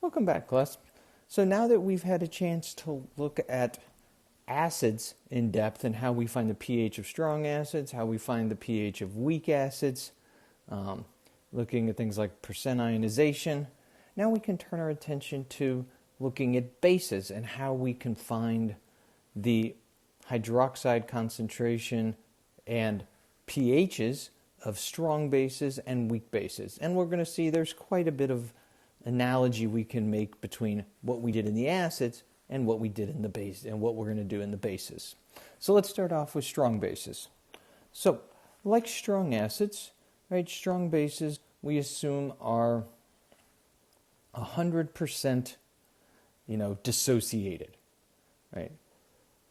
Welcome back, class. So now that we've had a chance to look at acids in depth and how we find the pH of strong acids, how we find the pH of weak acids, looking at things like percent ionization, now we can turn our attention to looking at bases and how we can find the hydroxide concentration and pHs of strong bases and weak bases. And we're going to see there's quite a bit of analogy we can make between what we did in the acids and what we did in the base and what we're going to do in the bases. So let's start off with strong bases. So like strong acids, right, strong bases we assume are 100% dissociated, right?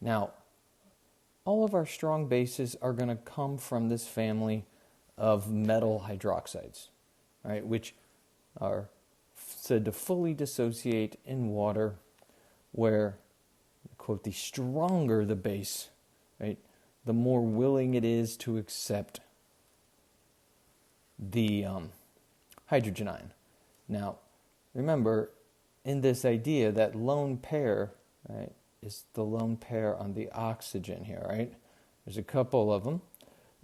Now all of our strong bases are going to come from this family of metal hydroxides, right, which are said to fully dissociate in water, where, quote, the stronger the base, right, the more willing it is to accept the hydrogen ion. Now, remember, in this idea, that lone pair, right, is the lone pair on the oxygen here, right? There's a couple of them,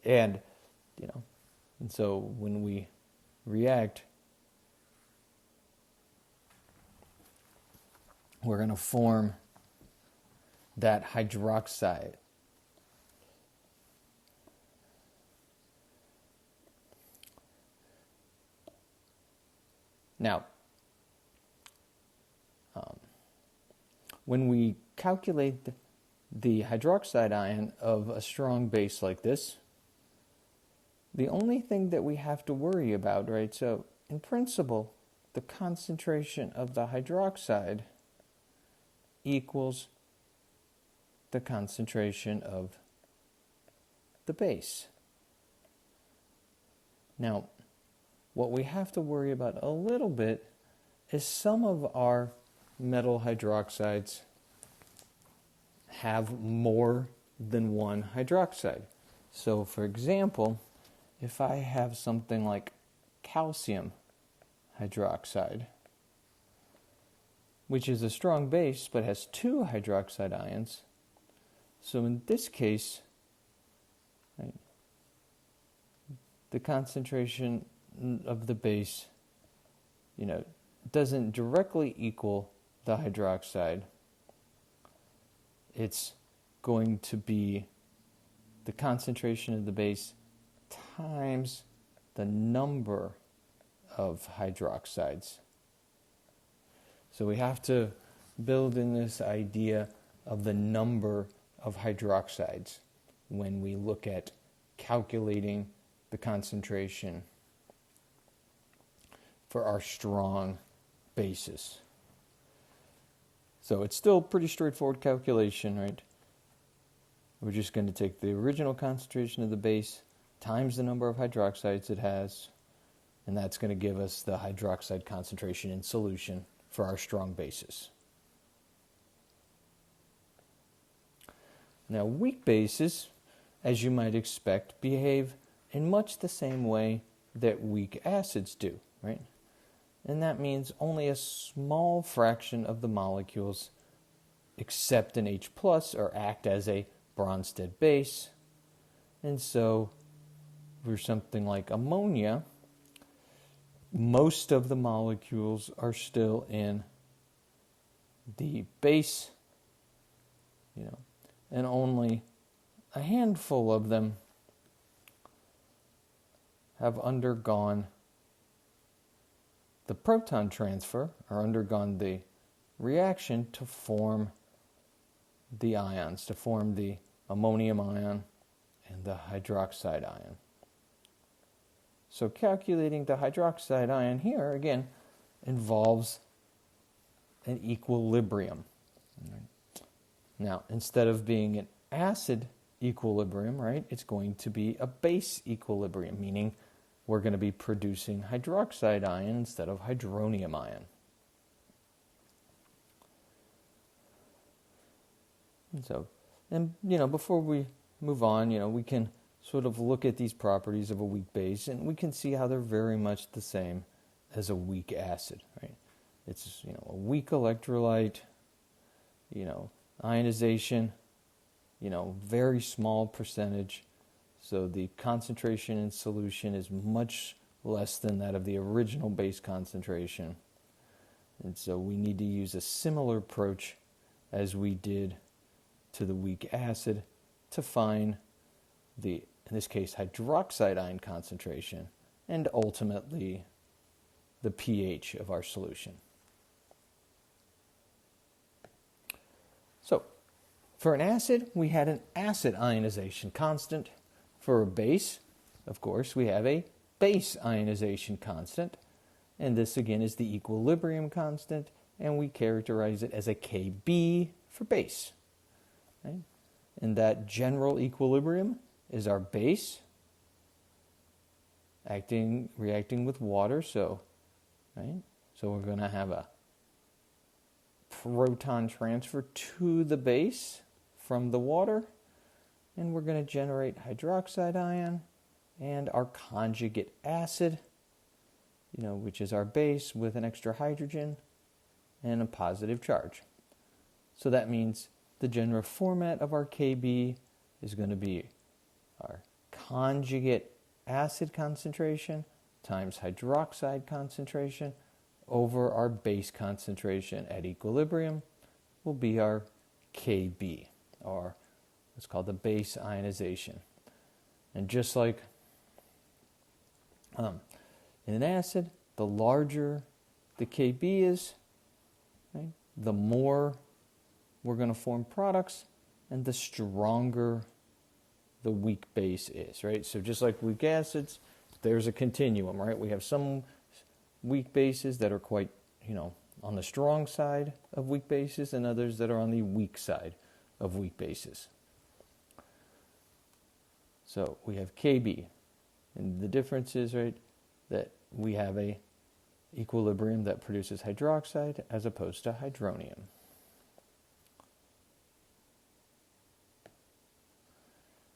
and so when we react, we're going to form that hydroxide. Now, when we calculate the hydroxide ion of a strong base like this, the only thing that we have to worry about, right, so in principle, the concentration of the hydroxide equals the concentration of the base. Now, what we have to worry about a little bit is some of our metal hydroxides have more than one hydroxide. So, for example, if I have something like calcium hydroxide, which is a strong base but has two hydroxide ions, so in this case, right, the concentration of the base, doesn't directly equal the hydroxide. It's going to be the concentration of the base times the number of hydroxides. So we have to build in this idea of the number of hydroxides when we look at calculating the concentration for our strong bases. So it's still pretty straightforward calculation, right? We're just going to take the original concentration of the base times the number of hydroxides it has, and that's going to give us the hydroxide concentration in solution for our strong bases. Now, weak bases, as you might expect, behave in much the same way that weak acids do, right? And that means only a small fraction of the molecules accept an H+ or act as a Bronsted base. And so, for something like ammonia, most of the molecules are still in the base, and only a handful of them have undergone the proton transfer, or undergone the reaction to form the ions, to form the ammonium ion and the hydroxide ion. So calculating the hydroxide ion here, again, involves an equilibrium. Now, instead of being an acid equilibrium, right, it's going to be a base equilibrium, meaning we're going to be producing hydroxide ion instead of hydronium ion. And before we move on, we can sort of look at these properties of a weak base, and we can see how they're very much the same as a weak acid, right? It's, a weak electrolyte, ionization, very small percentage. So the concentration in solution is much less than that of the original base concentration. And so we need to use a similar approach as we did to the weak acid to find the, in this case, hydroxide ion concentration and ultimately the pH of our solution. So for an acid, we had an acid ionization constant. For a base, of course, we have a base ionization constant. And this, again, is the equilibrium constant, and we characterize it as a Kb for base. Right? And that general equilibrium is our base reacting with water. So we're going to have a proton transfer to the base from the water, and we're going to generate hydroxide ion and our conjugate acid, which is our base with an extra hydrogen and a positive charge. So that means the general format of our Kb is going to be our conjugate acid concentration times hydroxide concentration over our base concentration at equilibrium will be our Kb, or what's called the base ionization. And just like in an acid, the larger the Kb is, right, the more we're going to form products, and the stronger the weak base is, right? So just like weak acids, there's a continuum, right? We have some weak bases that are quite, on the strong side of weak bases, and others that are on the weak side of weak bases. So we have Kb, and the difference is, right, that we have a equilibrium that produces hydroxide as opposed to hydronium.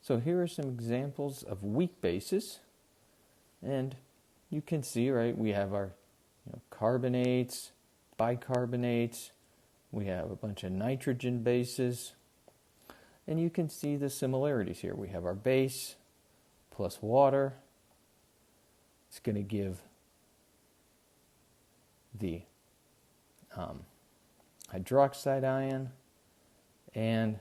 So here are some examples of weak bases, and you can see, right, we have our carbonates, bicarbonates, we have a bunch of nitrogen bases, and you can see the similarities here. We have our base plus water. It's going to give the hydroxide ion and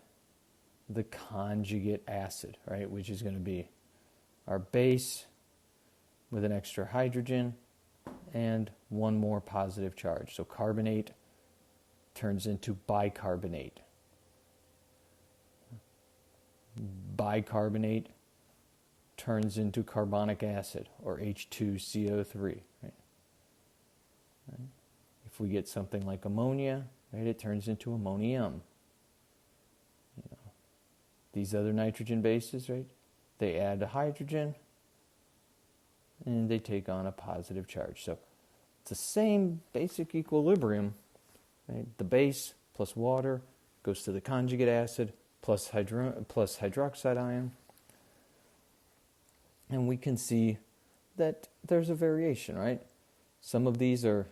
the conjugate acid, right, which is going to be our base with an extra hydrogen and one more positive charge. So carbonate turns into bicarbonate. Bicarbonate turns into carbonic acid, or H2CO3. Right? If we get something like ammonia, right, it turns into ammonium. These other nitrogen bases, right, they add a hydrogen and they take on a positive charge. So it's the same basic equilibrium, right? The base plus water goes to the conjugate acid plus hydroxide ion. And we can see that there's a variation, right? Some of these are,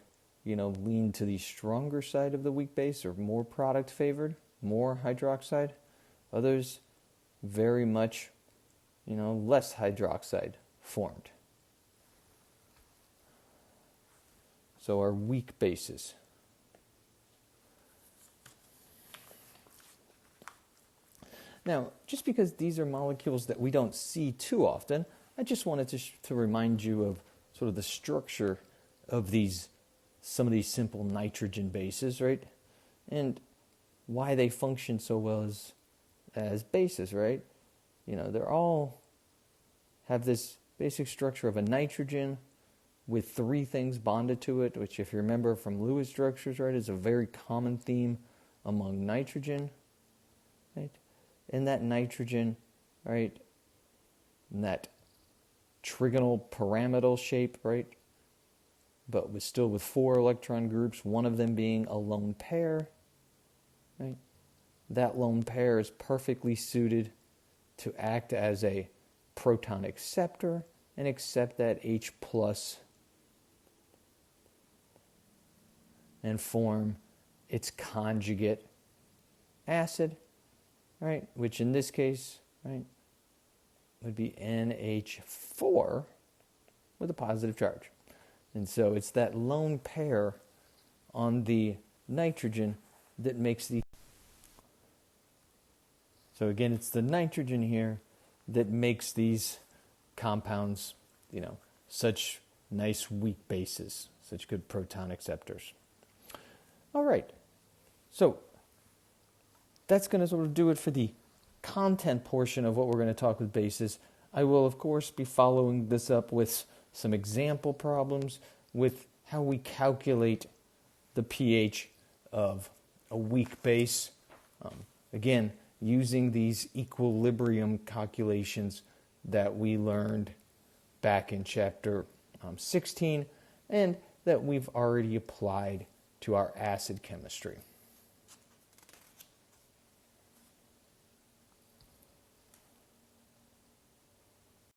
lean to the stronger side of the weak base, or more product favored, more hydroxide. Others very much, less hydroxide formed. So our weak bases. Now, just because these are molecules that we don't see too often, I just wanted to remind you of sort of the structure of some of these simple nitrogen bases, right? And why they function so well as bases, right? They're all have this basic structure of a nitrogen with three things bonded to it, which, if you remember from Lewis structures, right, is a very common theme among nitrogen, right? And that nitrogen, right, in that trigonal pyramidal shape, right, but still with 4 electron groups, one of them being a lone pair, right? That lone pair is perfectly suited to act as a proton acceptor and accept that H plus and form its conjugate acid, right? Which in this case, right, would be NH4 with a positive charge. And so it's that lone pair on the nitrogen that makes the... So again, it's the nitrogen here that makes these compounds, such nice weak bases, such good proton acceptors. All right, so that's going to sort of do it for the content portion of what we're going to talk with bases. I will, of course, be following this up with some example problems with how we calculate the pH of a weak base. Again, using these equilibrium calculations that we learned back in chapter 16 and that we've already applied to our acid chemistry.